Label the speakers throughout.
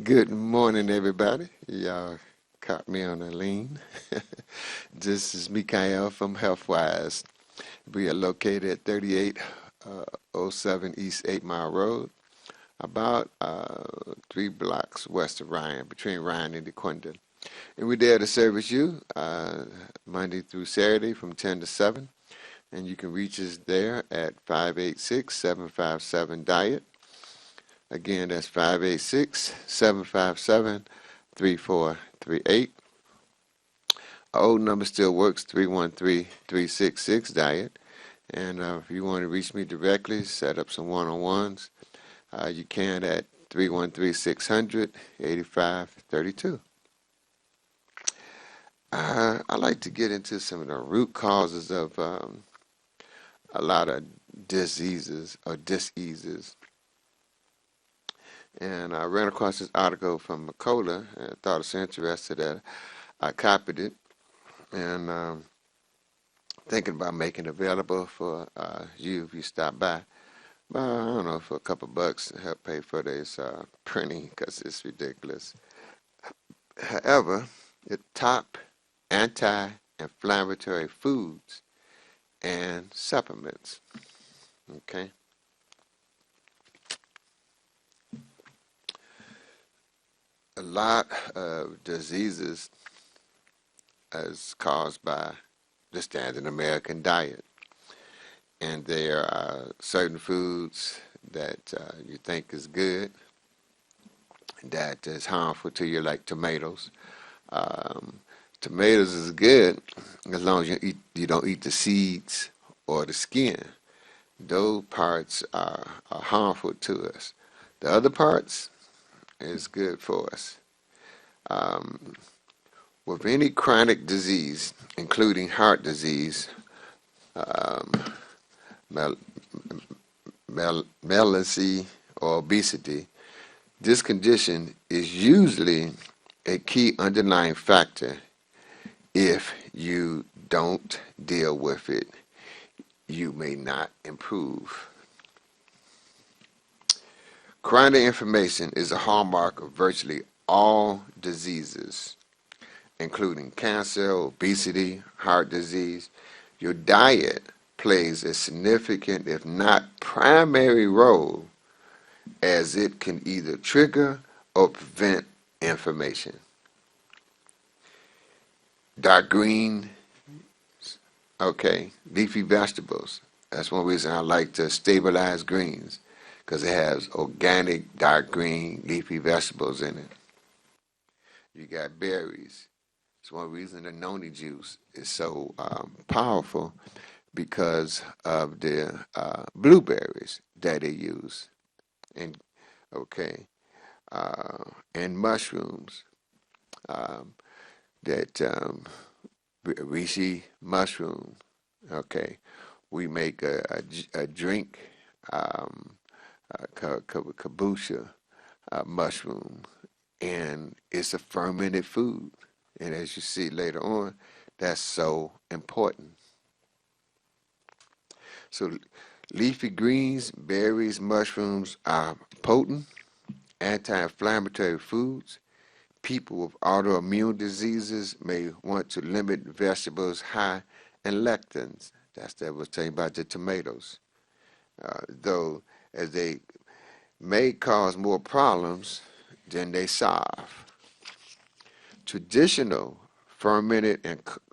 Speaker 1: Good morning, everybody. Y'all caught me on a lean. This is Mikael from Healthwise. We are located at 3807 East 8 Mile Road, about 3 blocks west of Ryan, between Ryan and DeQuinton. And we're there to service you Monday through Saturday from 10 to 7. And you can reach us there at 586-757-DIET. Again, that's 586-757-3438. Our old number still works, 313-366-DIET. And if you want to reach me directly, set up some one-on-ones, you can at 313-600-8532. I like to get into some of the root causes of a lot of diseases or diseases. And I ran across this article from Macola and I thought it was interesting that I copied it and thinking about making it available for you if you stop by. I don't know, for a couple bucks to help pay for this printing because it's ridiculous. However, the top anti-inflammatory foods and supplements. Okay. A lot of diseases is caused by the standard American diet. And there are certain foods that you think is good that is harmful to you, like tomatoes. Um, Tomatoes is good as long as you don't eat the seeds or the skin. Those parts are harmful to us. The other parts is good for us. Um, with any chronic disease, including heart disease, um, mel- malignancy, or obesity, this condition is usually a key underlying factor. If you don't deal with it, you may not improve. Chronic inflammation is a hallmark of virtually all diseases, including cancer, obesity, heart disease. Your diet plays a significant, if not primary, role, as it can either trigger or prevent inflammation. Dark green, okay, leafy vegetables. That's one reason I like to stabilize greens, because it has organic dark green leafy vegetables in it. You got berries. It's one reason the noni juice is so powerful, because of the blueberries that they use. And okay, and mushrooms, um, that reishi mushroom. Okay, we make a drink, um, kabocha mushroom, and it's a fermented food. And as you see later on, that's so important. So leafy greens, berries, mushrooms are potent anti-inflammatory foods. People with autoimmune diseases may want to limit vegetables high in lectins. That's that was talking about the tomatoes. Though as they may cause more problems than they solve. Traditional fermented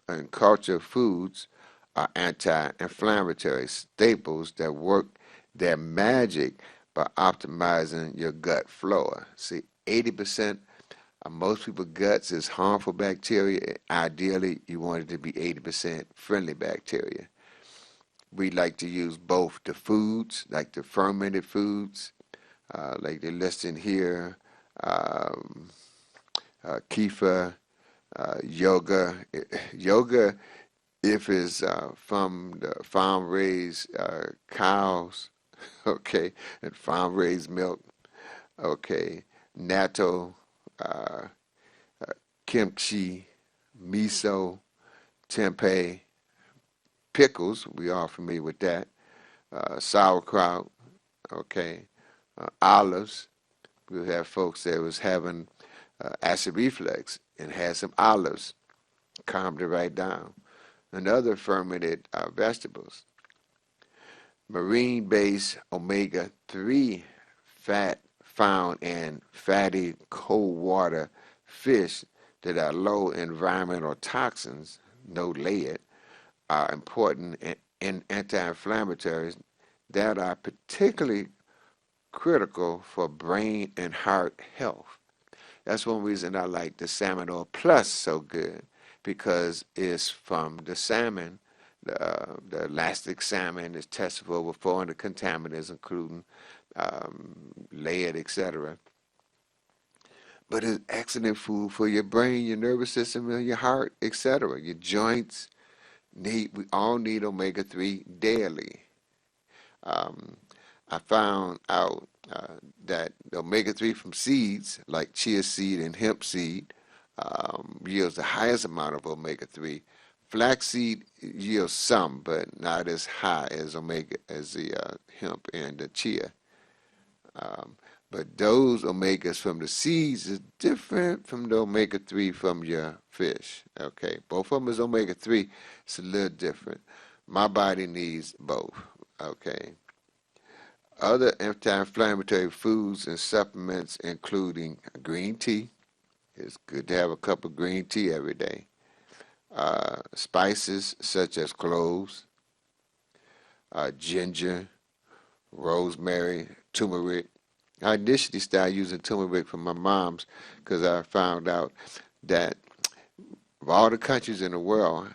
Speaker 1: and cultured foods are anti-inflammatory staples that work their magic by optimizing your gut flora. See, 80% of most people's guts is harmful bacteria. Ideally, you want it to be 80% friendly bacteria. We like to use both the foods, like the fermented foods, like they're listed here, um, kefir, yoga. Yoga, if it's from the farm-raised cows, okay, and farm-raised milk, okay, natto, uh, kimchi, miso, tempeh, pickles, we are familiar with that, sauerkraut, okay, olives, We have folks that was having acid reflux and had some olives, calmed it right down. And other fermented vegetables. Marine-based omega-3 fat found in fatty cold water fish that are low in environmental toxins, no lead, are important in anti-inflammatories that are particularly critical for brain and heart health. That's one reason I like the salmon oil plus so good, because it's from the salmon. The elastic salmon is tested for over 400 contaminants, including lead, etc. But it's excellent food for your brain, your nervous system, and your heart, etc. Your joints we all need omega-3 daily. Um, I found out that omega-3 from seeds, like chia seed and hemp seed, yields the highest amount of omega-3. Flaxseed yields some, but not as high as omega as the hemp and the chia. Um, but those omegas from the seeds is different from the omega-3 from your fish. Okay, both of them is omega-3. It's a little different. My body needs both. Okay. Other anti-inflammatory foods and supplements, including green tea. It's good to have a cup of green tea every day. Spices such as cloves, ginger, rosemary, turmeric. I initially started using turmeric from my mom's because I found out that of all the countries in the world,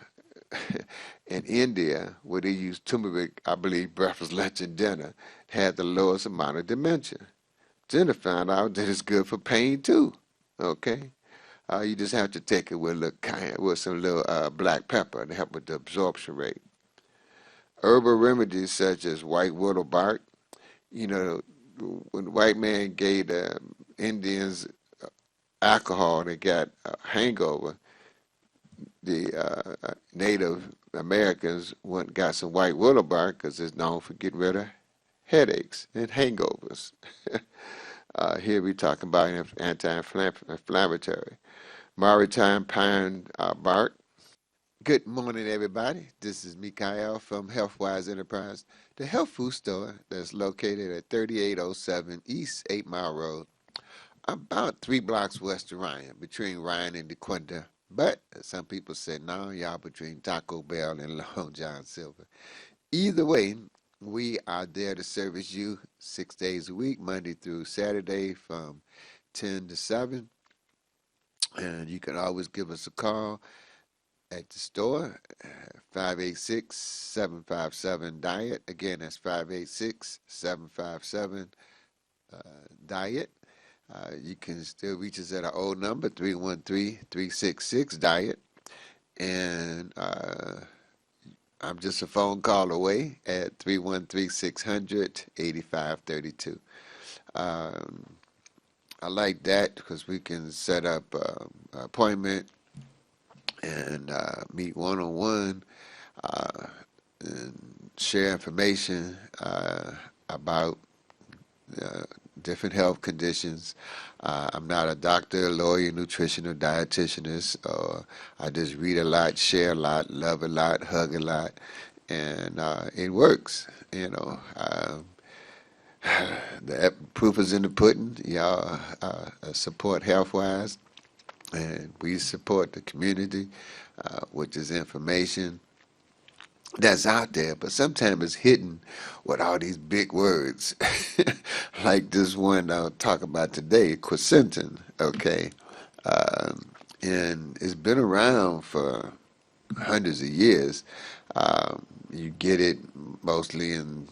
Speaker 1: in India, where they use turmeric, I believe breakfast, lunch, and dinner, had the lowest amount of dementia. Then I found out that it's good for pain too. Okay, you just have to take it with a little with some little black pepper to help with the absorption rate. Herbal remedies such as white willow bark. You know, when the white man gave the Indians alcohol, they got a hangover. The Native Americans went and got some white willow bark because it's known for getting rid of headaches and hangovers. Here we talking about anti-inflammatory. Maritime pine bark. Good morning, everybody. This is Mikael from Healthwise Enterprise, the health food store that's located at 3807 East 8 Mile Road, about 3 blocks west of Ryan, between Ryan and DeQuinta. But some people say, no, y'all between Taco Bell and Long John Silver. Either way, we are there to service you 6 days a week, Monday through Saturday from 10 to 7. And you can always give us a call at the store, 586-757-DIET. Again, that's 586-757-DIET. You can still reach us at our old number, 313-366-DIET. And I'm just a phone call away at 313-600-8532. I like that because we can set up an appointment and meet one-on-one and share information about different health conditions. I'm not a doctor, lawyer, nutritional, dietitianist. I just read a lot, share a lot, love a lot, hug a lot, and it works. You know, the proof is in the pudding. Y'all support Healthwise, and we support the community, which is information that's out there, but sometimes it's hidden with all these big words, like this one I'll talk about today, quercetin. Okay, and it's been around for hundreds of years. You get it mostly in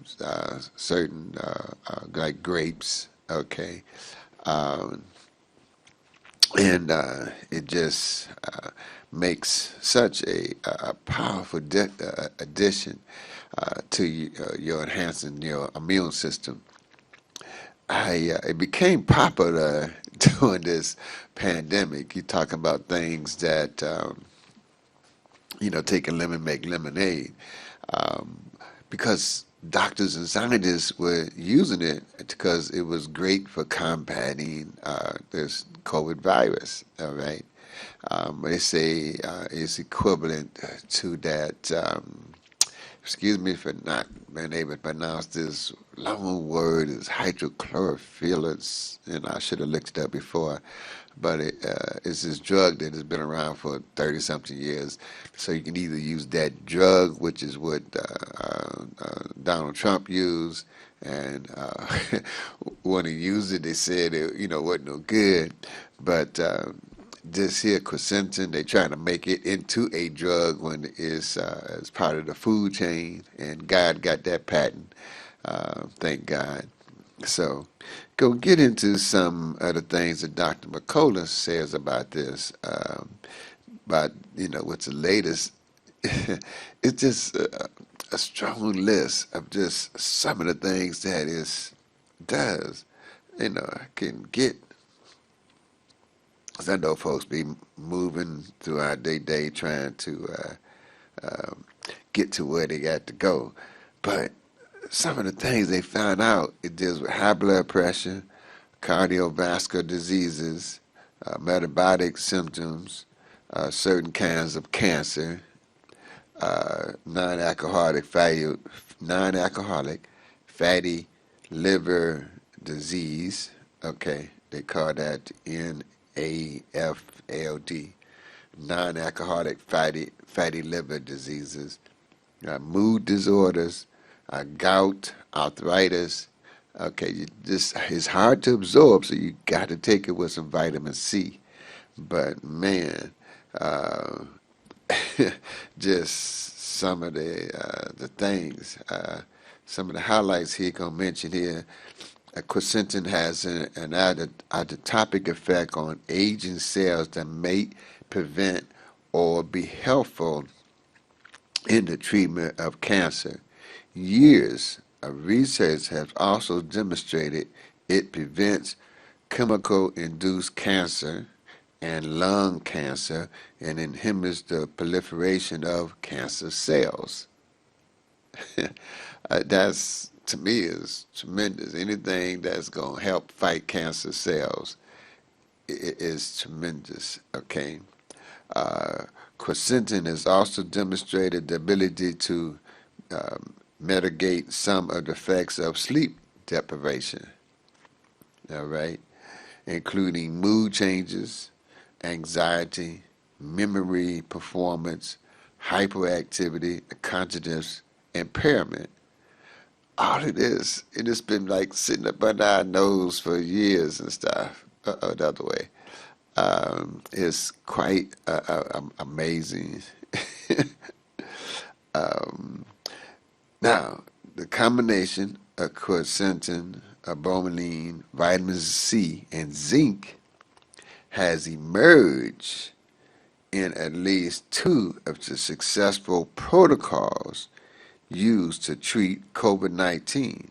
Speaker 1: certain like grapes. Okay, um, and it just makes such a powerful addition to your enhancing your immune system. It became popular during this pandemic. You're talking about things that take a lemon, make lemonade, um, because doctors and scientists were using it because it was great for combating this COVID virus. All right. They say it's equivalent to that. Excuse me for not being able to pronounce this long word. Is hydrochlorophyllis, and I should have looked it up before. But it's this drug that has been around for 30 something years. So you can either use that drug, which is what Donald Trump used, and when he used it, they said it, wasn't no good. But this here quercetin, they trying to make it into a drug when it's as part of the food chain, and God got that patent. Thank God. So, go get into some of the things that Dr. McCullough says about this. About what's the latest. It's just a strong list of just some of the things that it does. Can get. 'Cause I know folks be moving throughout their day trying to get to where they got to go, but some of the things they found out, it deals with high blood pressure, cardiovascular diseases, metabolic symptoms, certain kinds of cancer, non-alcoholic fatty liver disease. Okay, they call that NAFLD, non-alcoholic fatty liver diseases, mood disorders, gout, arthritis. Okay, it's hard to absorb, so you got to take it with some vitamin C. But man, uh, just some of the things, some of the highlights he gonna mention here. Quercetin has an isotopic effect on aging cells that may prevent or be helpful in the treatment of cancer. Years of research have also demonstrated it prevents chemical-induced cancer and lung cancer and inhibits the proliferation of cancer cells. That's, to me, is tremendous. Anything that's going to help fight cancer cells is tremendous, okay? Uh, Quercetin has also demonstrated the ability to mitigate some of the effects of sleep deprivation, all right, including mood changes, anxiety, memory performance, hyperactivity, consciousness impairment. All of this, it has been like sitting up under our nose for years and stuff, the other way. It's quite amazing. um, Now, the combination of quercetin, bromelain, vitamin C, and zinc has emerged in at least two of the successful protocols used to treat COVID-19.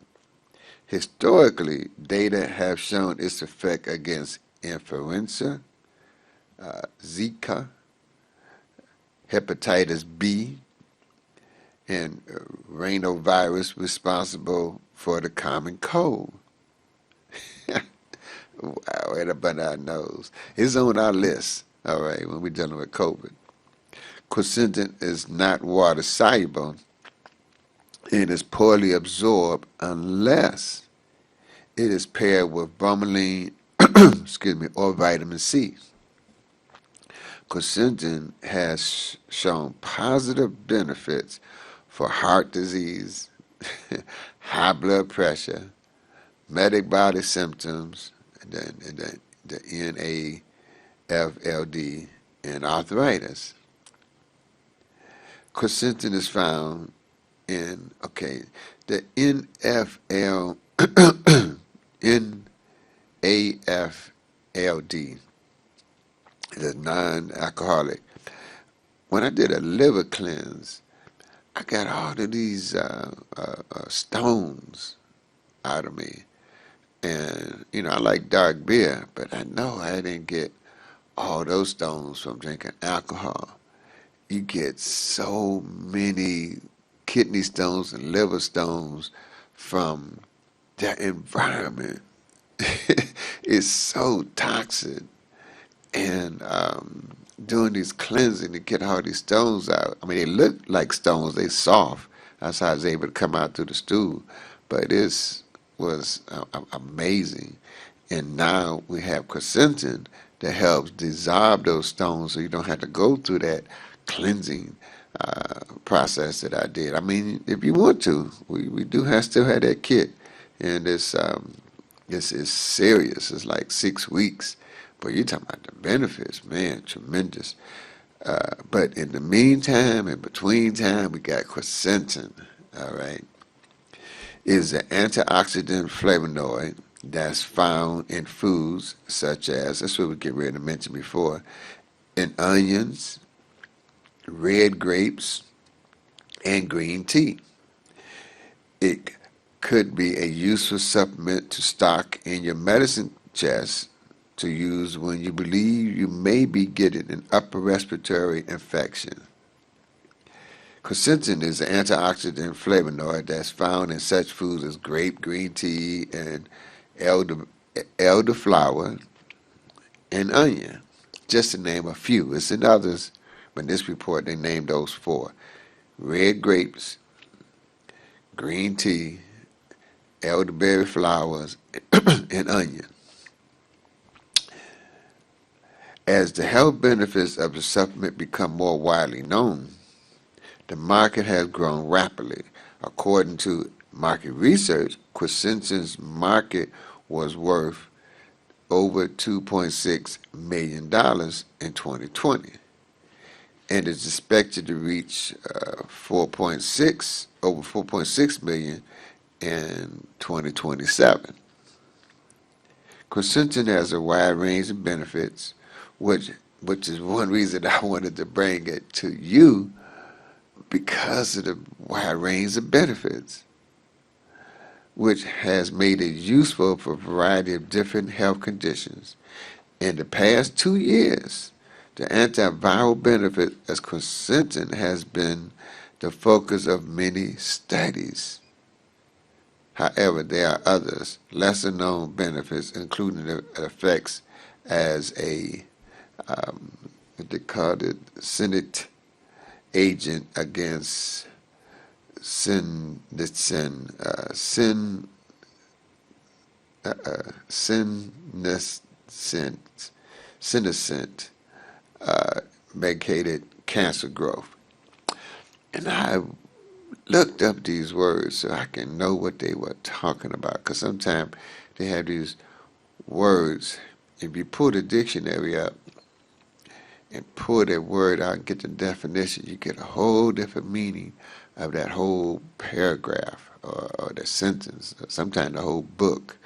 Speaker 1: Historically, data have shown its effect against influenza, Zika, hepatitis B, and rhinovirus responsible for the common cold. Wow, right up under our nose. It's on our list, all right, when we're dealing with COVID. Quercetin is not water soluble and is poorly absorbed unless it is paired with bromelain, excuse me, or vitamin C. Quercetin has shown positive benefits for heart disease, high blood pressure, metabolic symptoms, and the NAFLD, and arthritis. Quercetin is found in, okay, the NAFLD, the non-alcoholic. When I did a liver cleanse, I got all of these stones out of me. And, I like dark beer, but I know I didn't get all those stones from drinking alcohol. You get so many kidney stones and liver stones from their environment. It's so toxic. And doing these cleansing to get all these stones out. I mean, they look like stones. They soft. That's how I was able to come out through the stool. But this was amazing. And now we have quercetin that helps dissolve those stones so you don't have to go through that cleansing process that I did. I mean, if you want to, we do have still have that kit. And this is serious. It's like 6 weeks. But you're talking about the benefits, man, tremendous. But in the meantime, in between time, we got quercetin, all right? It is an antioxidant flavonoid that's found in foods such as, that's what we get ready to mention before, in onions, red grapes, and green tea. It could be a useful supplement to stock in your medicine chest to use when you believe you may be getting an upper respiratory infection. Quercetin is an antioxidant flavonoid that's found in such foods as grape, green tea, and elderflower and onion, just to name a few. It's in others, but in this report they named those four: red grapes, green tea, elderberry flowers, and onion. As the health benefits of the supplement become more widely known, the market has grown rapidly. According to market research, quercetin's market was worth over $2.6 million in 2020 and is expected to reach over 4.6 million in 2027. Quercetin has a wide range of benefits, which is one reason I wanted to bring it to you, because of the wide range of benefits, which has made it useful for a variety of different health conditions. In the past 2 years, the antiviral benefit of quercetin has been the focus of many studies. However, there are others, lesser known benefits, including the effects as a what they called it, Senate agent against senescent medicated cancer growth. And I looked up these words so I can know what they were talking about, because sometimes they have these words. If you pull the dictionary up and pull that word out and get the definition, you get a whole different meaning of that whole paragraph or the sentence, or sometimes the whole book.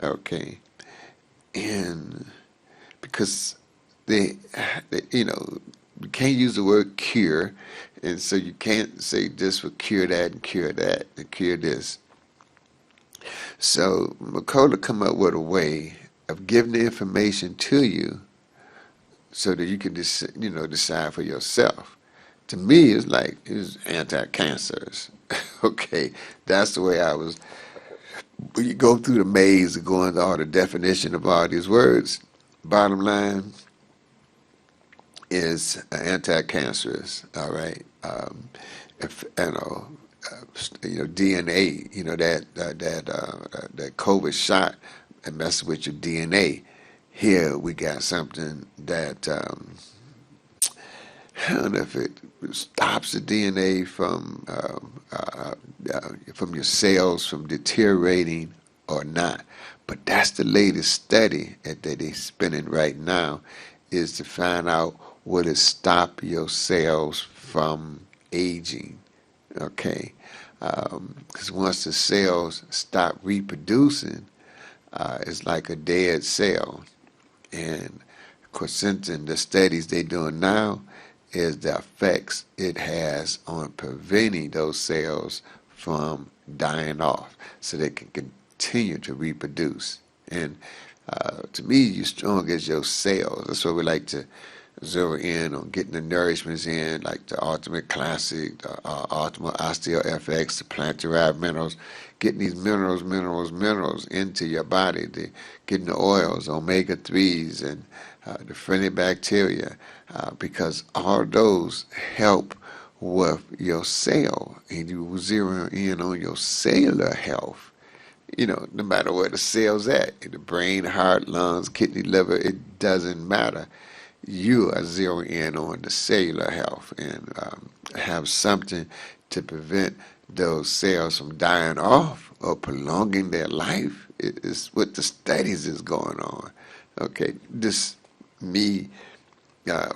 Speaker 1: Okay, and because they you can't use the word cure, and so you can't say this will cure that and cure that and cure this. So Makola come up with a way of giving the information to you so that you can decide for yourself. To me, it's anti-cancers. Okay, that's the way I was. When you go through the maze and go into all the definition of all these words, bottom line is anti-cancerous. All right, if DNA, that COVID shot and messes with your DNA. Here we got something that I don't know if it stops the DNA from your cells from deteriorating or not. But that's the latest study that they're spinning right now, is to find out will it stop your cells from aging. Okay, because once the cells stop reproducing, it's like a dead cell. And quercetin, the studies they're doing now, is the effects it has on preventing those cells from dying off so they can continue to reproduce. And to me, you're strong as your cells. That's what we like to zero in on getting the nourishments in, like the Ultimate Classic, the Ultimate Osteo FX, the plant-derived minerals, getting these minerals into your body, getting the oils, omega-3s, and the friendly bacteria, because all those help with your cell, and you zero in on your cellular health. No matter where the cell's at, in the brain, heart, lungs, kidney, liver, it doesn't matter. You are zeroing in on the cellular health and have something to prevent those cells from dying off or prolonging their life. It's what the studies is going on. Okay, this me uh,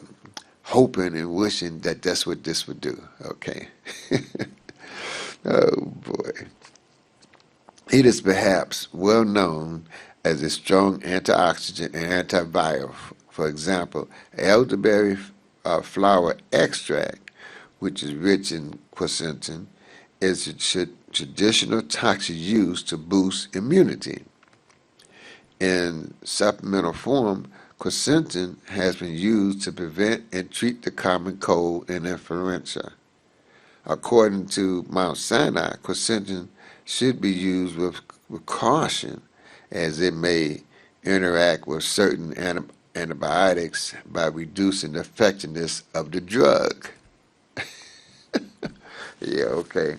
Speaker 1: hoping and wishing that that's what this would do. Okay. Oh boy. It is perhaps well known as a strong antioxidant and antiviral. For example, elderberry flower extract, which is rich in quercetin, is a traditional toxic used to boost immunity. In supplemental form, quercetin has been used to prevent and treat the common cold and influenza. According to Mount Sinai, quercetin should be used with caution, as it may interact with certain antibiotics by reducing the effectiveness of the drug. Yeah, okay.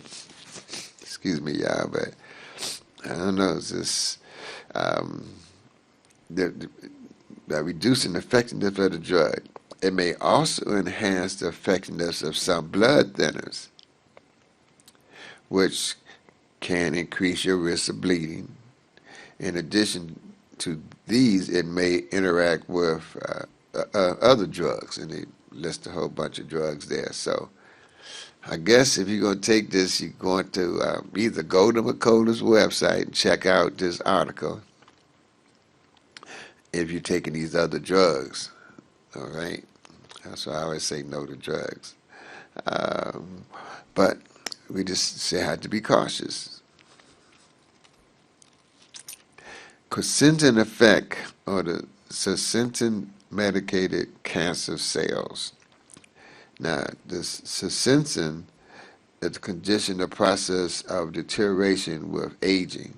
Speaker 1: Excuse me, y'all, but I don't know. It's just by reducing the effectiveness of the drug. It may also enhance the effectiveness of some blood thinners, which can increase your risk of bleeding. In addition to these, it may interact with other drugs, and they list a whole bunch of drugs there. So I guess if you're going to take this, you're going to either go to Makola's website and check out this article if you're taking these other drugs. All right? That's why I always say no to drugs. But we just say have to be cautious. Quercetin effect on the quercetin medicated cancer cells. Now, this quercetin is a condition, the process of deterioration with aging,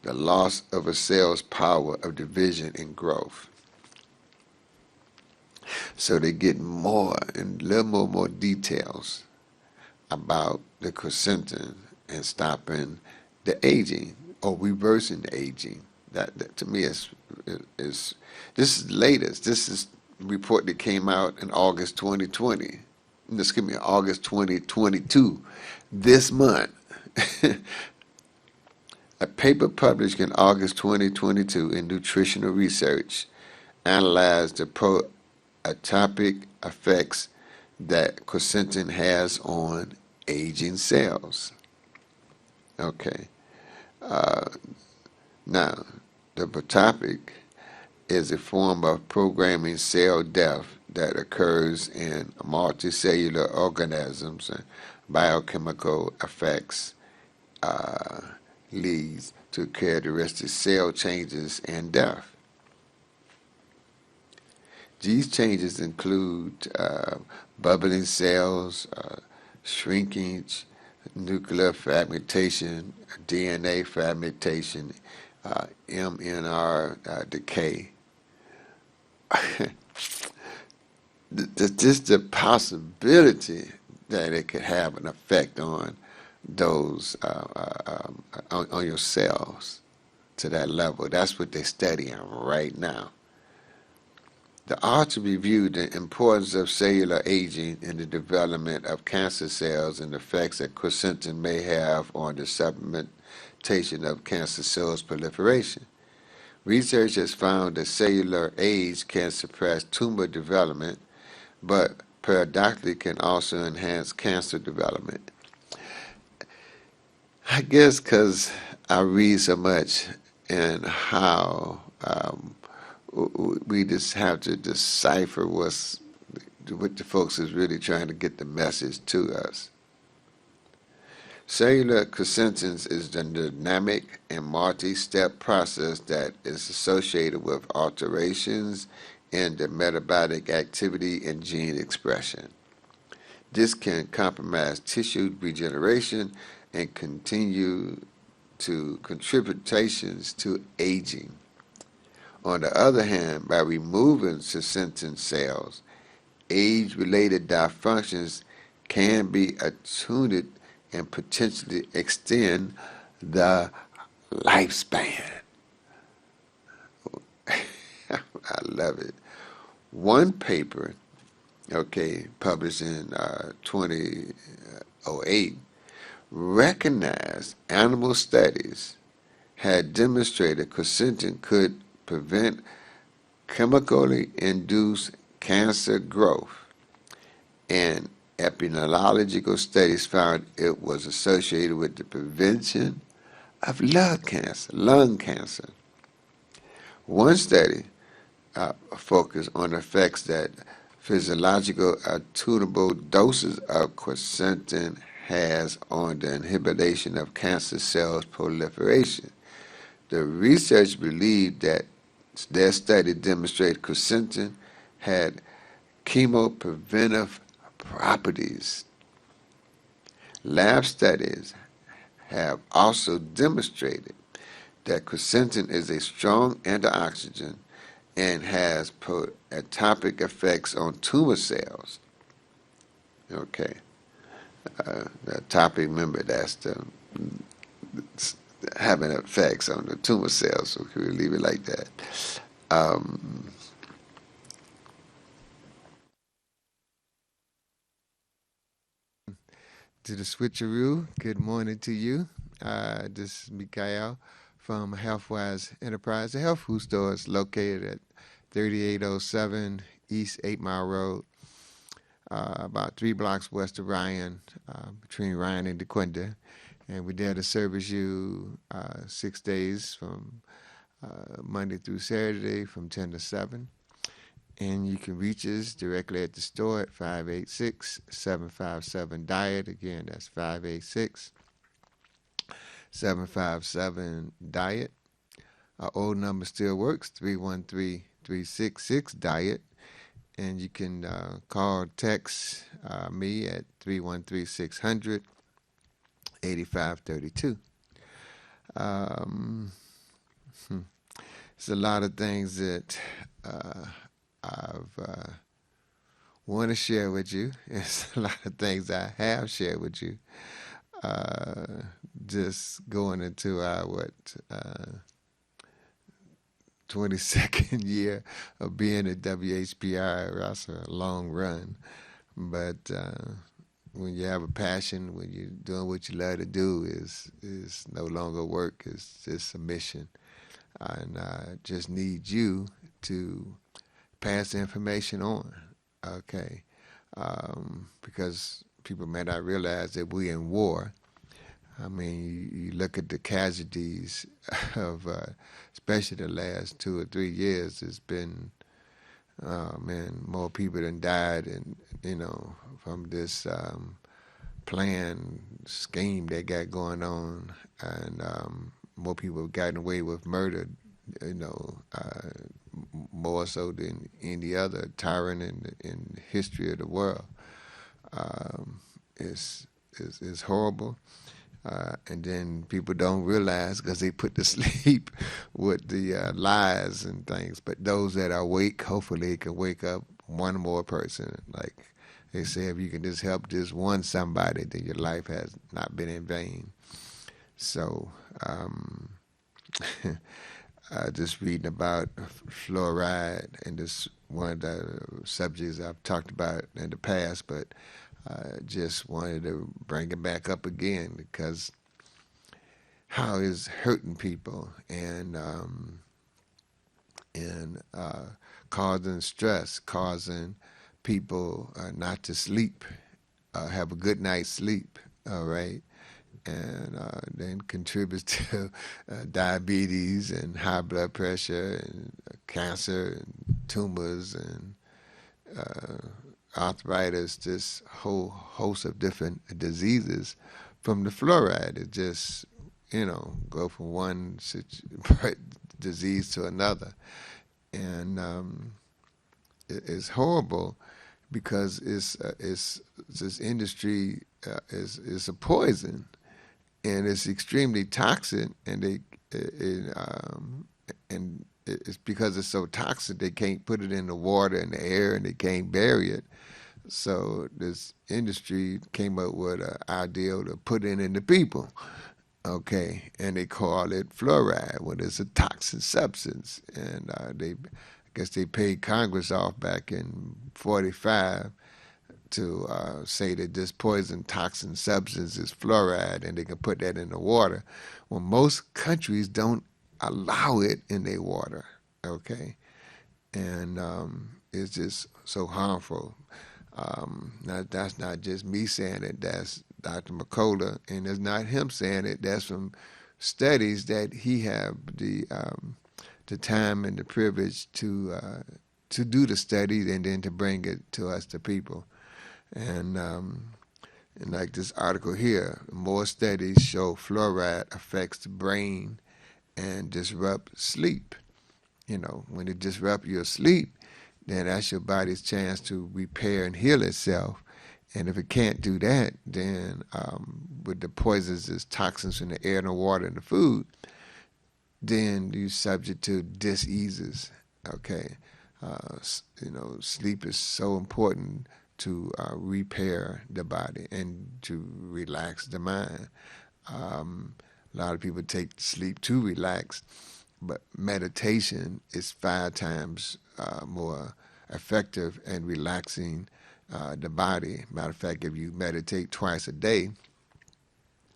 Speaker 1: the loss of a cell's power of division and growth. So they get more and a little more details about the quercetin and stopping the aging or reversing the aging. That to me is this is the latest. This is a report that came out in August 2020. Excuse me, August 2022. This month. A paper published in August 2022 in Nutritional Research analyzed the pro-atopic effects that quercetin has on aging cells. Okay. Now, the atopic is a form of programming cell death that occurs in multicellular organisms, and biochemical effects leads to characteristic cell changes and death. These changes include bubbling cells, shrinkage, nuclear fragmentation, DNA fragmentation, MNR decay. Just the possibility that it could have an effect on those on your cells to that level. That's what they're studying right now. The author reviewed the importance of cellular aging in the development of cancer cells and the effects that quercetin may have on the supplementation of cancer cells proliferation. Research has found that cellular age can suppress tumor development, but paradoxically can also enhance cancer development. I guess because I read so much and how we just have to decipher what the folks is really trying to get the message to us. Cellular quercetin is the dynamic and multi-step process that is associated with alterations in the metabolic activity and gene expression. This can compromise tissue regeneration and continue to contributions to aging. On the other hand, by removing succinct cells, age-related dysfunctions can be attuned and potentially extend the lifespan. I love it. One paper, okay, published in 2008, recognized animal studies had demonstrated quercetin could prevent chemically induced cancer growth, and epidemiological studies found it was associated with the prevention of lung cancer. One study focused on effects that physiological attunable doses of quercetin has on the inhibition of cancer cells proliferation. The research believed that their study demonstrated quercetin had chemopreventive properties. Lab studies have also demonstrated that quercetin is a strong antioxidant and has protopic effects on tumor cells. Okay, the topic, remember, that's the having effects on the tumor cells, so we leave it like that. To the switcheroo, good morning to you. This is Mikael from Healthwise Enterprise. The health food store is located at 3807 East 8 Mile Road, about 3 blocks west of Ryan, between Ryan and DeQuinta. And we're there to service you 6 days from Monday through Saturday from 10 to 7. And you can reach us directly at the store at 586-757-DIET. Again, that's 586-757-DIET. Our old number still works, 313-366-DIET. And you can call or text me at 313-600-8532. It's a lot of things that I've want to share with you. It's a lot of things I have shared with you. Just going into our 22nd year of being at WHPR. That's a long run, but when you have a passion, when you're doing what you love to do, is no longer work. It's just a mission, and I just need you to pass the information on, okay? Because people may not realize that we're in war. I mean, you look at the casualties of, especially the last 2 or 3 years. It's been, more people than died, and from this plan scheme they got going on, and more people have gotten away with murder. More so than any other tyrant in the history of the world. It's horrible. And then people don't realize because they put to sleep with the lies and things. But those that are awake, hopefully can wake up one more person. Like they say, if you can just help just one somebody, then your life has not been in vain. So, just reading about fluoride, and this one of the subjects I've talked about in the past, but just wanted to bring it back up again because how it's hurting people and causing stress, causing people not to sleep, have a good night's sleep, all right? And then contributes to diabetes and high blood pressure and cancer and tumors and arthritis, this whole host of different diseases from the fluoride. It just, go from one disease to another. And is horrible because it's this industry is a poison, and it's extremely toxic, and it's because it's so toxic they can't put it in the water and the air, and they can't bury it. So this industry came up with an idea to put it in the people. Okay, and they call it fluoride when it's a toxic substance, and I guess they paid Congress off back in '45 to say that this poison toxin substance is fluoride, and they can put that in the water. Well, most countries don't allow it in their water. Okay, and it's just so harmful. That's not just me saying it. That's Dr. McCullough, and it's not him saying it. That's from studies that he have the time and the privilege to do the studies and then to bring it to us, the people. And like this article here, more studies show fluoride affects the brain and disrupt sleep. You know, when it disrupts your sleep, then that's your body's chance to repair and heal itself. And if it can't do that, then with the poisons, the toxins in the air and the water and the food, then you're subject to diseases. Okay, sleep is so important to repair the body and to relax the mind. A lot of people take sleep to relax, but meditation is 5 times more effective and relaxing the body. Matter of fact, if you meditate twice a day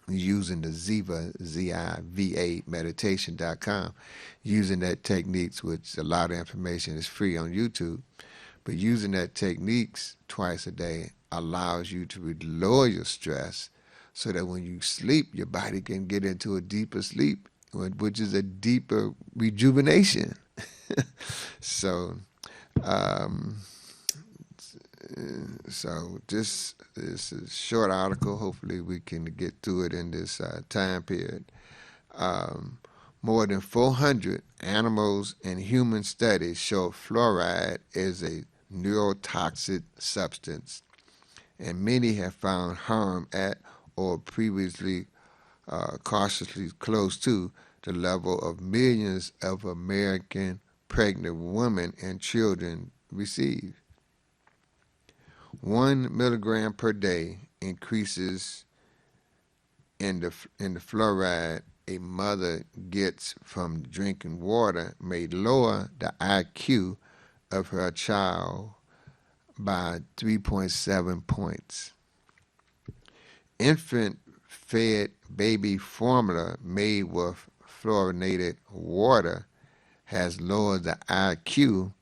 Speaker 1: using the Ziva, Z-I-V-A, meditation.com, using that techniques, which a lot of information is free on YouTube, but using that techniques twice a day allows you to lower your stress so that when you sleep, your body can get into a deeper sleep, which is a deeper rejuvenation. So this is a short article. Hopefully we can get through it in this time period. More than 400 animals and human studies show fluoride is a neurotoxic substance, and many have found harm at or previously cautiously close to the level of millions of American pregnant women and children receive. 1 milligram per day increases in the fluoride a mother gets from drinking water may lower the IQ of her child by 3.7 points. Infant-fed baby formula made with fluorinated water has lowered the IQ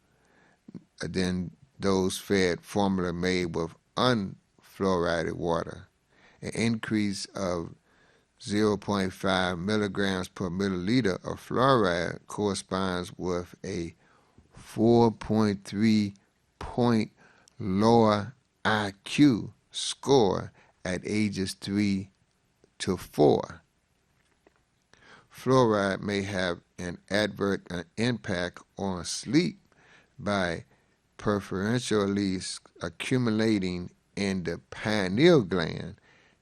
Speaker 1: than those fed formula made with unfluoridated water. An increase of 0.5 milligrams per milliliter of fluoride corresponds with a 4.3 point lower IQ score at ages 3 to 4. Fluoride may have an adverse impact on sleep by preferentially accumulating in the pineal gland,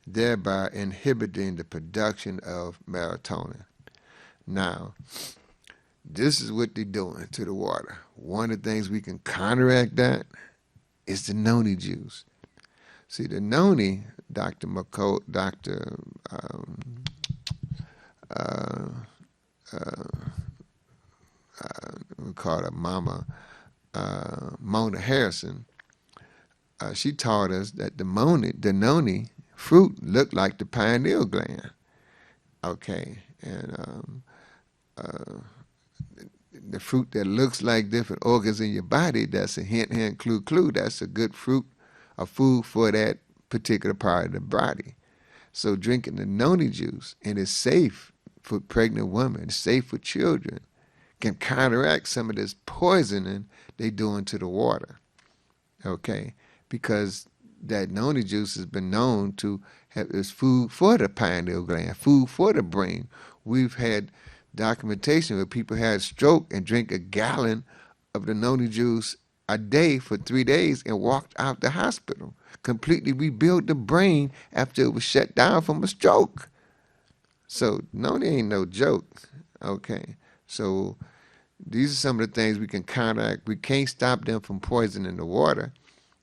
Speaker 1: thereby inhibiting the production of melatonin. Now, this is what they're doing to the water. One of the things we can counteract that is the noni juice. See, the noni, Dr. McCullough, we call her Mama Mona Harrison. She taught us that the noni fruit looked like the pineal gland. Okay, and the fruit that looks like different organs in your body, that's a hint, hint, clue, clue. That's a good fruit, a food for that particular part of the body. So drinking the noni juice, and it's safe for pregnant women, it's safe for children, can counteract some of this poisoning they doing to the water. Okay, because that noni juice has been known to have is food for the pineal gland, food for the brain. We've had documentation where people had a stroke and drink a gallon of the noni juice a day for 3 days and walked out the hospital. Completely rebuilt the brain after it was shut down from a stroke. So no, they ain't no joke. Okay. So these are some of the things we can counteract. We can't stop them from poisoning the water,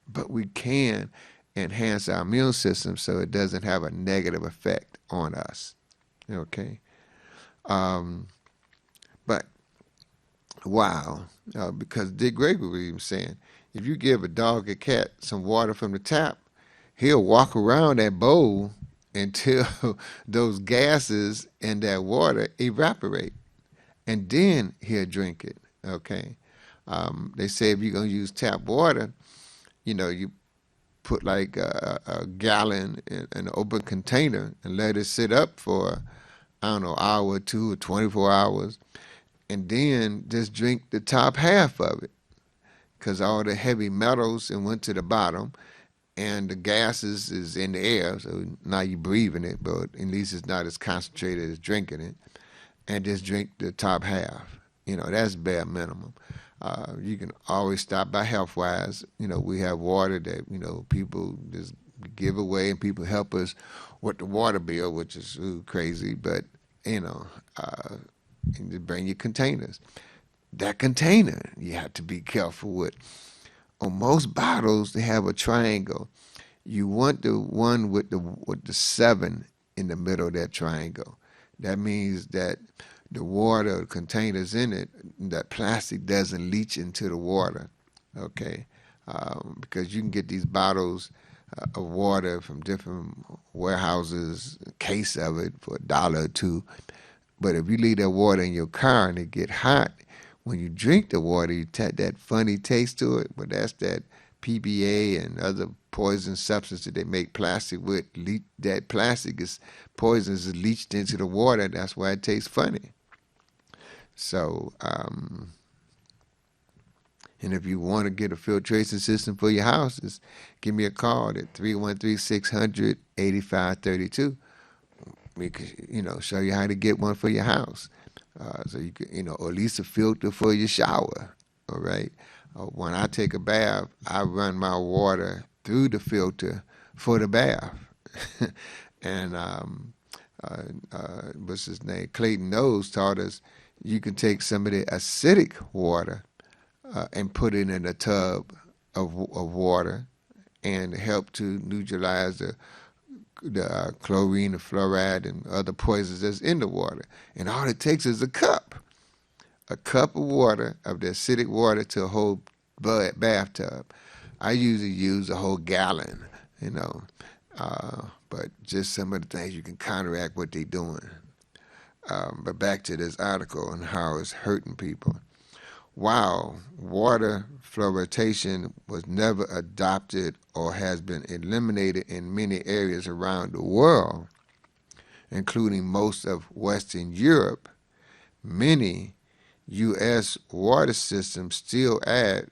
Speaker 1: but we can enhance our immune system so it doesn't have a negative effect on us. Okay. Um, but wow, because Dick Gregory was even saying, if you give a dog or cat some water from the tap, he'll walk around that bowl until those gases in that water evaporate, and then he'll drink it. Okay. They say if you're gonna use tap water, you put like a gallon in an open container and let it sit up for, I don't know, an hour or two or 24 hours, and then just drink the top half of it, because all the heavy metals and went to the bottom, and the gases is in the air, so now you're breathing it, but at least it's not as concentrated as drinking it. And just drink the top half. That's bare minimum. You can always stop by Healthwise. We have water that, people just give away, and people help us with the water bill, which is crazy, but, and just bring your containers. That container you have to be careful with. On most bottles, they have a triangle. You want the one with the 7 in the middle of that triangle. That means that the water containers in it, that plastic doesn't leach into the water, okay? Because you can get these bottles of water from different warehouses, a case of it for $1 or $2. But if you leave that water in your car and it get hot, when you drink the water, you get that funny taste to it. But that's that PBA and other poison substance that they make plastic with. That plastic is poisons is leached into the water. That's why it tastes funny. So, and if you want to get a filtration system for your house, just give me a call at 313-600-8532. We can, show you how to get one for your house. So you can, or at least a filter for your shower. All right. When I take a bath, I run my water through the filter for the bath. And what's his name? Clayton Knowles taught us you can take some of the acidic water and put it in a tub of water and help to neutralize the chlorine, the fluoride, and other poisons that's in the water. And all it takes is a cup of water, of the acidic water, to a whole bathtub. I usually use a whole gallon, but just some of the things you can counteract what they're doing. But back to this article and how it's hurting people. While water fluoridation was never adopted or has been eliminated in many areas around the world, including most of Western Europe, many U.S. water systems still add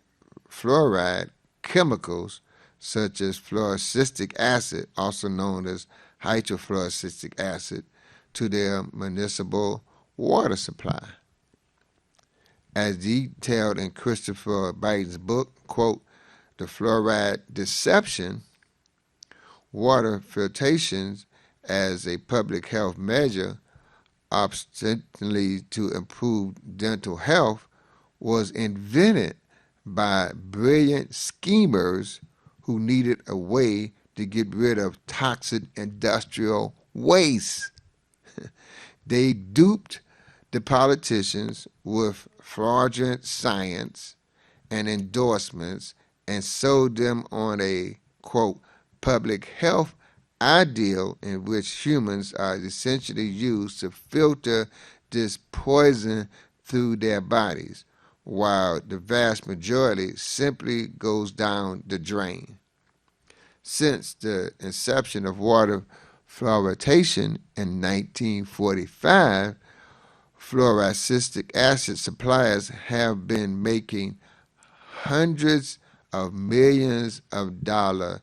Speaker 1: fluoride chemicals such as fluorocistic acid, also known as hydrofluorocistic acid, to their municipal water supply. As detailed in Christopher Biden's book, quote, The Fluoride Deception, Water Filtration as a Public Health Measure ostensibly to improve dental health was invented by brilliant schemers who needed a way to get rid of toxic industrial waste. They duped the politicians with fraudulent science and endorsements and sold them on a, quote, public health ideal in which humans are essentially used to filter this poison through their bodies, while the vast majority simply goes down the drain. Since the inception of water fluoridation in 1945, fluorocistic acid suppliers have been making hundreds of millions of dollars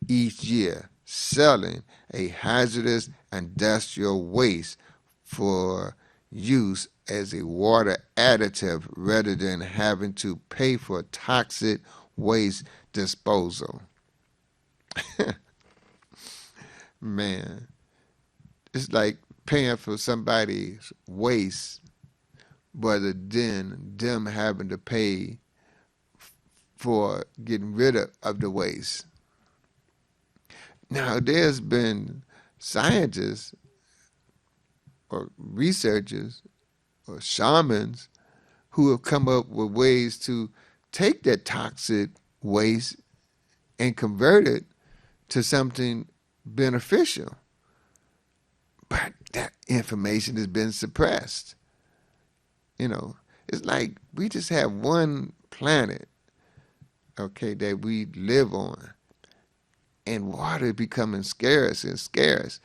Speaker 1: each year selling a hazardous industrial waste for use as a water additive rather than having to pay for toxic waste disposal. Man, it's like paying for somebody's waste rather than them having to pay for getting rid of the waste. Now, there's been scientists or researchers or shamans who have come up with ways to take that toxic waste and convert it to something beneficial. But that information has been suppressed. You know, it's like we just have one planet, okay, that we live on, and water becoming scarce and scarce.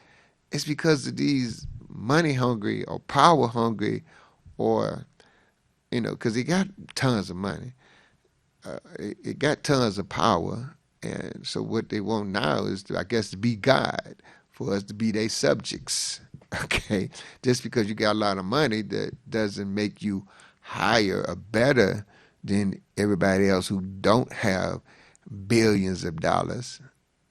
Speaker 1: It's because of these money hungry or power hungry, or, because he got tons of money. It got tons of power. And so what they want now is, I guess, to be God, for us to be their subjects. Okay? Just because you got a lot of money, that doesn't make you higher or better than everybody else who don't have billions of dollars.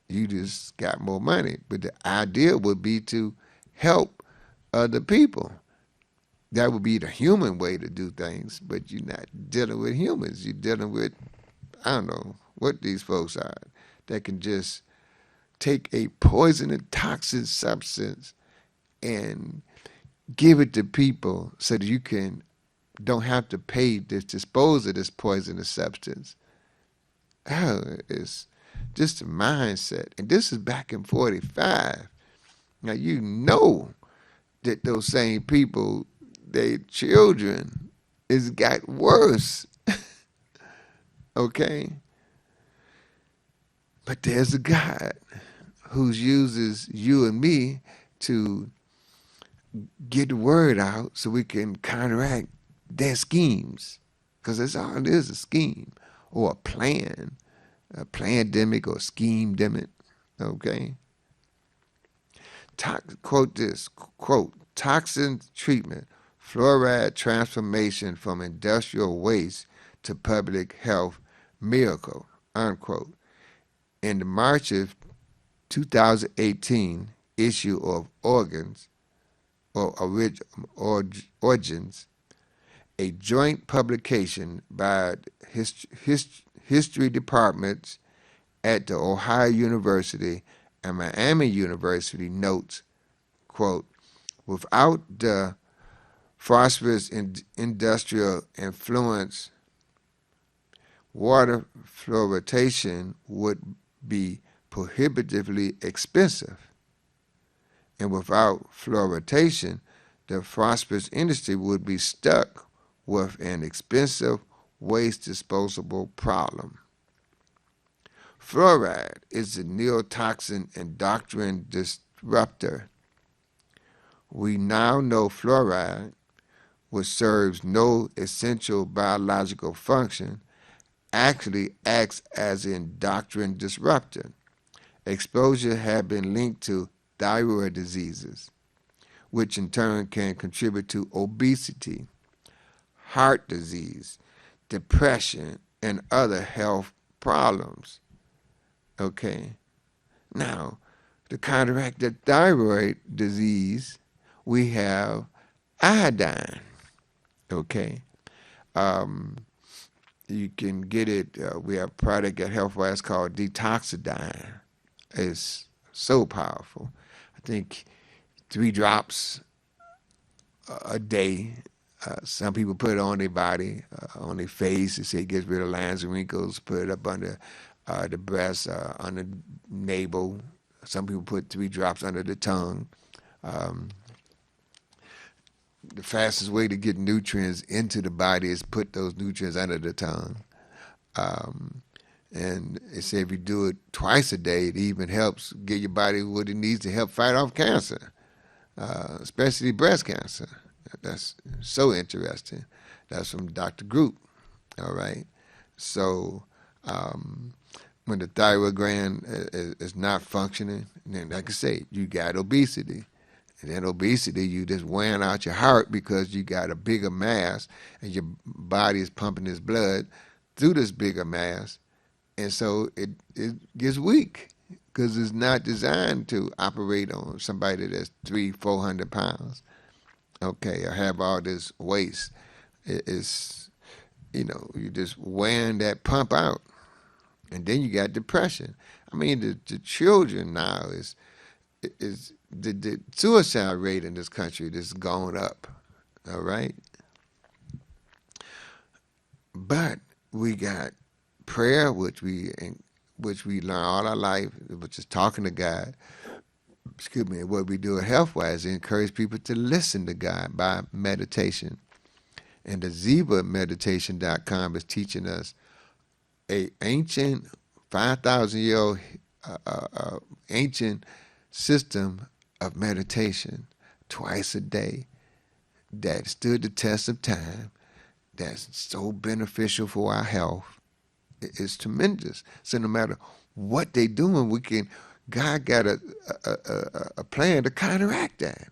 Speaker 1: You just got more money. But the idea would be to help other people. That would be the human way to do things, but you're not dealing with humans. You're dealing with, I don't know what these folks are, that can just take a poison and toxic substance and give it to people so that you don't have to pay to dispose of this poisonous substance. Oh, it's just a mindset. And this is back in 45. Now, that those same people, their children, it's got worse. Okay? But there's a God who uses you and me to get the word out so we can counteract their schemes. Because that's all it is, a scheme or a pandemic or scheme-demic. Okay? Quote this, quote, toxin treatment, fluoride transformation from industrial waste to public health miracle, unquote. In the March of 2018 issue of Organs or Origins, a joint publication by history departments at the Ohio University and Miami University notes, quote, without the phosphorus industrial influence, water fluoridation would be prohibitively expensive. And without fluoridation, the phosphorus industry would be stuck with an expensive waste disposable problem. Fluoride is a neurotoxin endocrine disruptor. We now know fluoride, which serves no essential biological function, actually acts as an endocrine disruptor. Exposure has been linked to thyroid diseases, which in turn can contribute to obesity, heart disease, depression, and other health problems. Okay. Now, to counteract the thyroid disease, we have iodine. Okay. You can get it. We have a product at Healthwise called Detoxidine. It's so powerful. I think 3 drops a day. Some people put it on their body, on their face. They say it gets rid of lines and wrinkles. Put it up under the breast, under the navel. Some people put 3 drops under the tongue. The fastest way to get nutrients into the body is put those nutrients under the tongue. And they say if you do it twice a day, it even helps get your body what it needs to help fight off cancer, especially breast cancer. That's so interesting. That's from Dr. Group. All right. So when the thyroid gland is not functioning, then like I say, you got obesity. And then obesity, you just wearing out your heart because you got a bigger mass and your body is pumping this blood through this bigger mass. And so it gets weak because it's not designed to operate on somebody that's 300-400 pounds, okay, or have all this waste. It's, you just wearing that pump out. And then you got depression. I mean, the children now is the suicide rate in this country that's gone up. All right, but we got prayer, which we learn all our life, which is talking to God. Excuse me. What we do at Healthwise is encourage people to listen to God by meditation. And the ZebraMeditation.com is teaching us a ancient 5,000-year-old ancient system of meditation twice a day that stood the test of time, that's so beneficial for our health. It's tremendous. So no matter what they're doing, God got a plan to counteract that.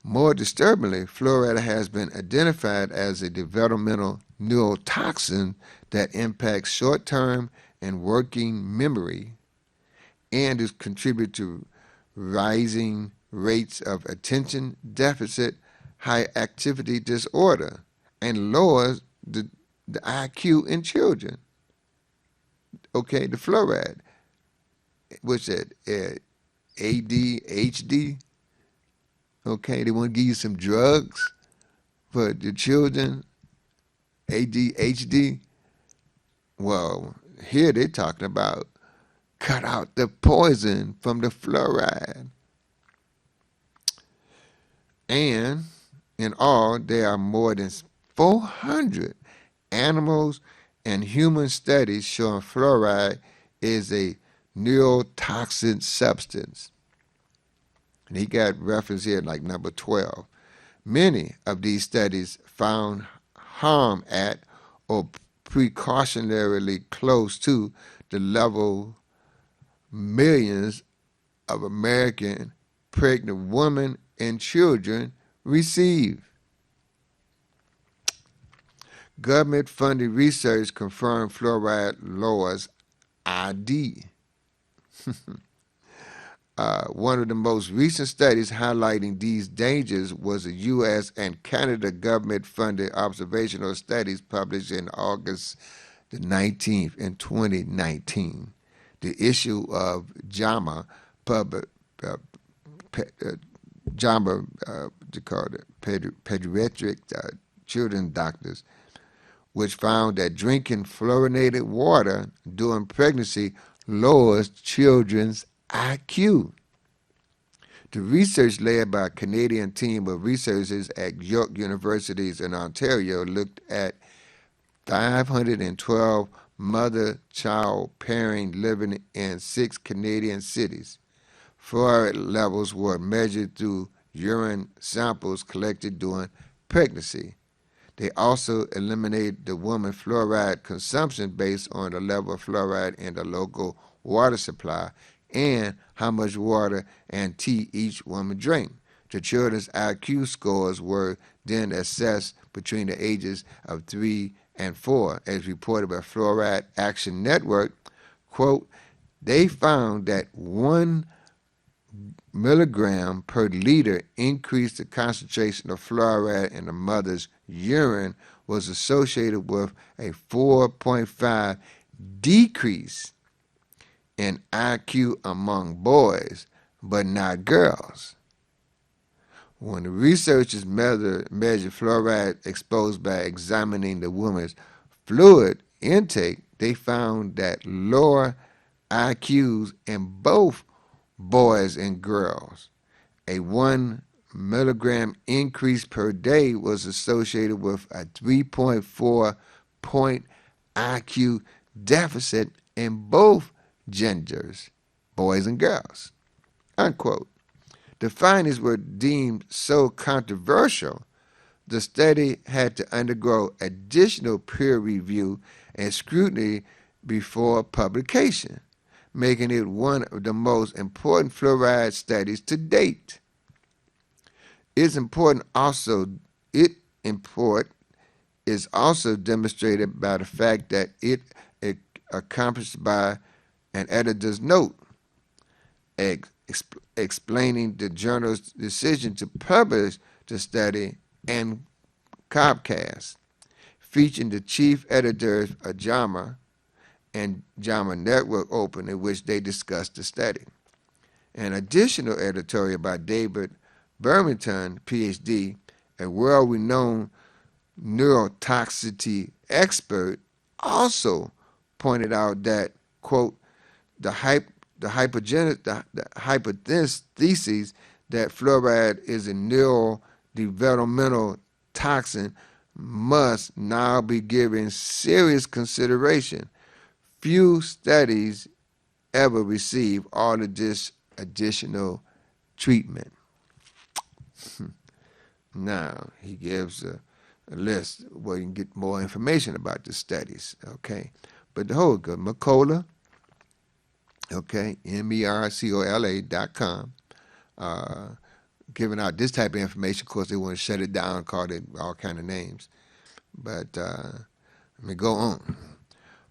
Speaker 1: More disturbingly, fluoride has been identified as a developmental neurotoxin that impacts short-term and working memory and is contributed to rising rates of attention deficit hyperactivity disorder and lowers the IQ in children. Okay, the fluoride, what's that, ADHD? Okay, they want to give you some drugs for the children, ADHD. Well, here they're talking about cut out the poison from the fluoride. And in all, there are more than 400 animals and human studies showing fluoride is a neurotoxic substance. And he got reference here like number 12. Many of these studies found harm at or precautionarily close to the level millions of American pregnant women and children receive. Government-funded research confirmed fluoride lowers ID. One of the most recent studies highlighting these dangers was a U.S. and Canada government-funded observational studies published in August the 19th in 2019. The issue of JAMA, pediatric children doctors, which found that drinking fluorinated water during pregnancy lowers children's IQ. The research led by a Canadian team of researchers at York Universities in Ontario looked at 512 mother-child pairing living in 6 Canadian cities. Fluoride levels were measured through urine samples collected during pregnancy. They also eliminated the woman's fluoride consumption based on the level of fluoride in the local water supply and how much water and tea each woman drank. The children's IQ scores were then assessed between the ages of 3 and 4, as reported by Fluoride Action Network. Quote, they found that 1 milligram per liter increased the concentration of fluoride in the mother's urine was associated with a 4.5 decrease in IQ among boys, but not girls. When the researchers measured fluoride exposed by examining the woman's fluid intake, they found that lower IQs in both boys and girls. A 1 milligram increase per day was associated with a 3.4 point IQ deficit in both genders, boys and girls, unquote. The findings were deemed so controversial, the study had to undergo additional peer review and scrutiny before publication. making it one of the most important fluoride studies to date. Its important also it import is also demonstrated by the fact that it accomplished by an editor's note explaining the journal's decision to publish the study and Comcast, featuring the chief editors of JAMA and JAMA Network Open, in which they discussed the study. An additional editorial by David Bermington, PhD, a world-renowned neurotoxicity expert, also pointed out that, quote, the hypothesis that fluoride is a neurodevelopmental toxin must now be given serious consideration. Few studies ever receive all of this additional treatment. Now, he gives a list where you can get more information about the studies, okay? But the whole good, Mercola, okay, MERCOLA.com, giving out this type of information. Of course, they want to shut it down, call it all kind of names. But let me go on.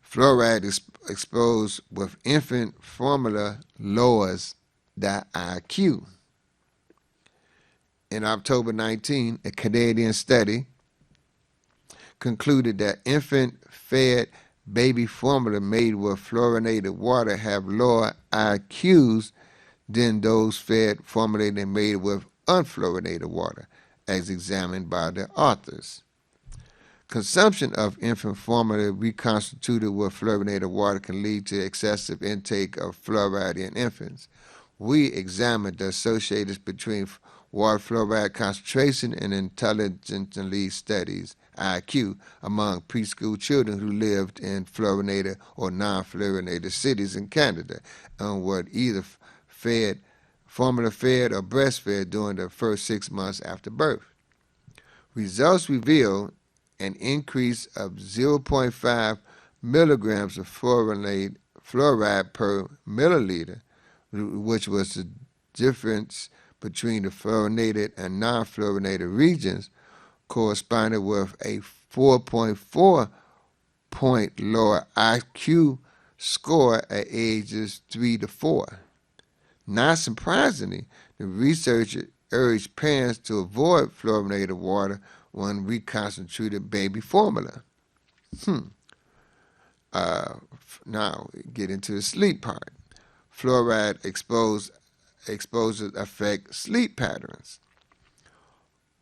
Speaker 1: Fluoride exposed with infant formula lowers the IQ. In October 19, a Canadian study concluded that infant-fed baby formula made with fluorinated water have lower IQs than those fed formulated and made with unfluorinated water, as examined by the authors. Consumption of infant formula reconstituted with fluorinated water can lead to excessive intake of fluoride in infants. We examined the associations between water fluoride concentration and intelligently studies IQ among preschool children who lived in fluorinated or non-fluorinated cities in Canada and were either formula-fed or breastfed during the first 6 months after birth. Results revealed an increase of 0.5 milligrams of fluoride per milliliter, which was the difference between the fluorinated and non-fluorinated regions, corresponded with a 4.4 point lower IQ score at ages 3 to 4. Not surprisingly, the researcher urged parents to avoid fluorinated water when reconstituted baby formula. Now, get into the sleep part. Fluoride exposures affect sleep patterns.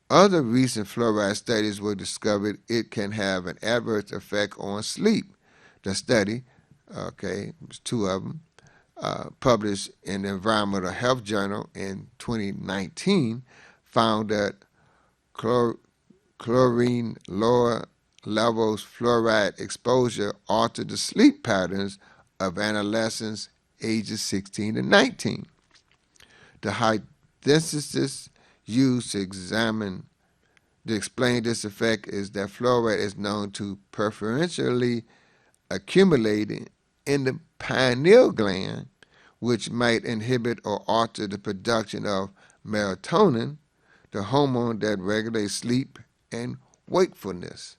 Speaker 1: Other recent fluoride studies were discovered it can have an adverse effect on sleep. The study, okay, it was 2 of them, published in the Environmental Health Journal in 2019, found that chlorine lower levels fluoride exposure altered the sleep patterns of adolescents ages 16 to 19. The hypothesis used to explain this effect is that fluoride is known to preferentially accumulate in the pineal gland, which might inhibit or alter the production of melatonin, the hormone that regulates sleep and wakefulness.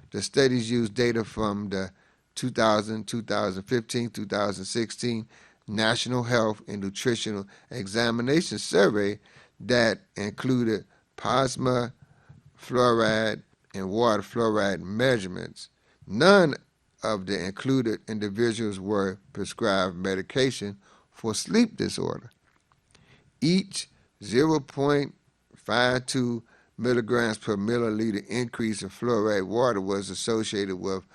Speaker 1: The studies used data from the 2000, 2015, 2016 National Health and Nutritional Examination Survey that included plasma fluoride and water fluoride measurements. None of the included individuals were prescribed medication for sleep disorder. Each 0.52 milligrams per milliliter increase in fluoride water was associated with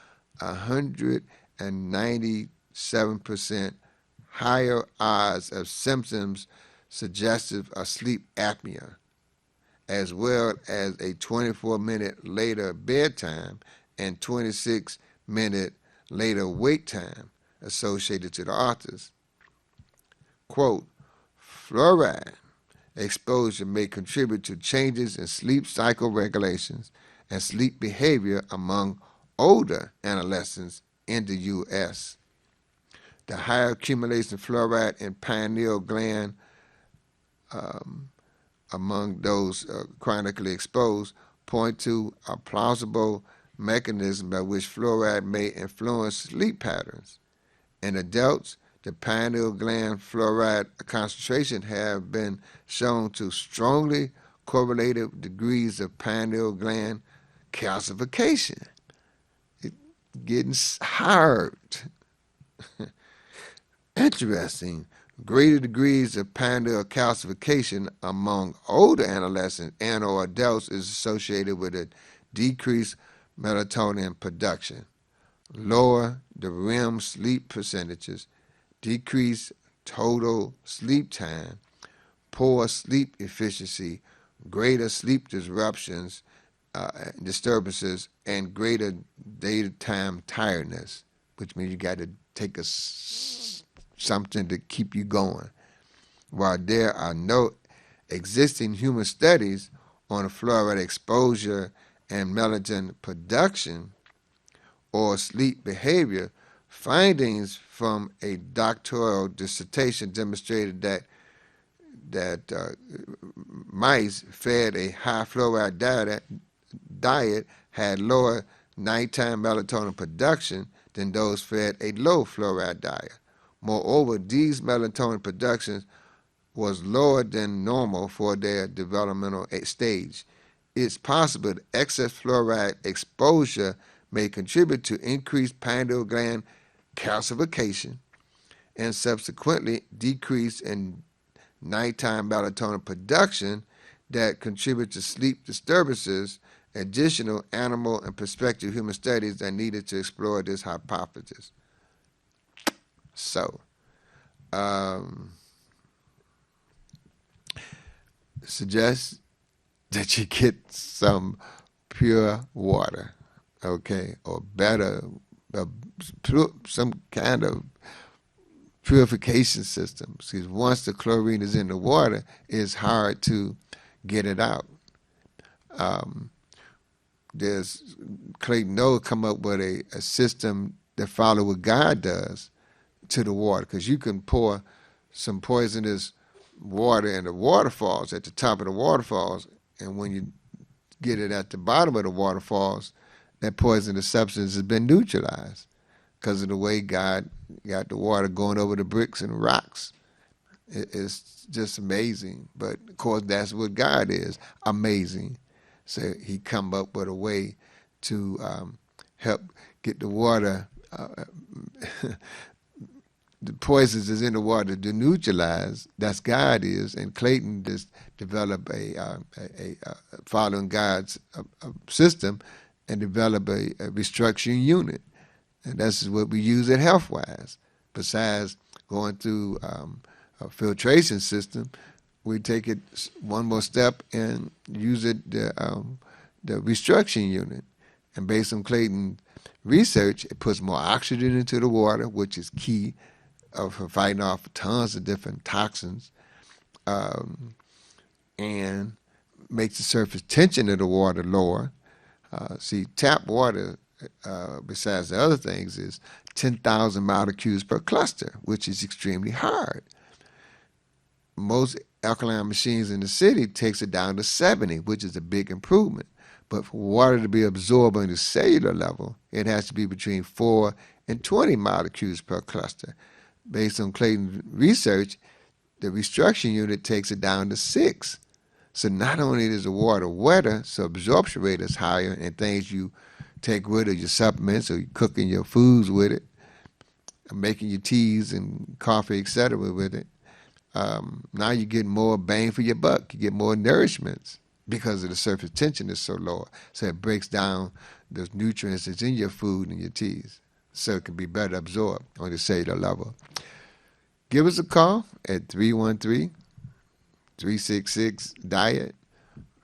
Speaker 1: 197% higher odds of symptoms suggestive of sleep apnea, as well as a 24-minute later bedtime and 26-minute later wake time associated to the authors. Quote, fluoride exposure may contribute to changes in sleep cycle regulations and sleep behavior among older adolescents in the U.S. The higher accumulation of fluoride in pineal gland among those chronically exposed point to a plausible mechanism by which fluoride may influence sleep patterns. In adults, the pineal gland fluoride concentration have been shown to strongly correlate with degrees of pineal gland calcification. It's getting hard. Interesting. Greater degrees of pineal calcification among older adolescents and or adults is associated with a decreased melatonin production, lower the REM sleep percentages, decreased total sleep time, poor sleep efficiency, greater sleep disturbances, and greater daytime tiredness, which means you got to take something to keep you going. While there are no existing human studies on fluoride exposure and melatonin production or sleep behavior, findings from a doctoral dissertation demonstrated that mice fed a high fluoride diet had lower nighttime melatonin production than those fed a low fluoride diet. Moreover, these melatonin productions was lower than normal for their developmental stage. It's possible that excess fluoride exposure may contribute to increased pineal gland calcification and subsequently decrease in nighttime melatonin production that contribute to sleep disturbances. Additional animal and prospective human studies are needed to explore this hypothesis. So, suggest that you get some pure water, okay, or better, some kind of purification system. Because once the chlorine is in the water, it's hard to get it out. There's Clayton Noll come up with a system that follow what God does to the water, because you can pour some poisonous water in the waterfalls, at the top of the waterfalls, and when you get it at the bottom of the waterfalls, that poisonous substance has been neutralized because of the way God got the water going over the bricks and rocks. It's just amazing. But of course, that's what God is, amazing. So he come up with a way to help get the water, the poisons is in the water to neutralize. That's God is, and Clayton just developed a following God's system and develop a restructuring unit, and that's what we use at Healthwise. Besides going through a filtration system, we take it one more step and use it the restructuring unit. And based on Clayton's research, it puts more oxygen into the water, which is key for fighting off tons of different toxins, and makes the surface tension of the water lower. See, tap water, besides the other things, is 10,000 molecules per cluster, which is extremely hard. Most alkaline machines in the city takes it down to 70, which is a big improvement. But for water to be absorbed on the cellular level, it has to be between 4 and 20 molecules per cluster. Based on Clayton's research, the restructuring unit takes it down to 6. So not only is the water wetter, so absorption rate is higher, and things you take with it, your supplements, or you're cooking your foods with it, making your teas and coffee, etc. with it. Now you get more bang for your buck. You get more nourishments because of the surface tension is so low. So it breaks down those nutrients that's in your food and your teas, so it can be better absorbed on the cellular level. Give us a call at 313-366-DIET,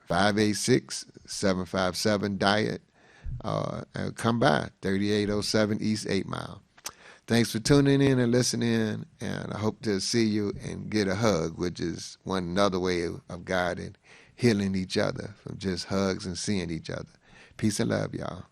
Speaker 1: 586-757-DIET. And come by, 3807 East 8 Mile. Thanks for tuning in and listening, and I hope to see you and get a hug, which is another way of God and healing each other from just hugs and seeing each other. Peace and love, y'all.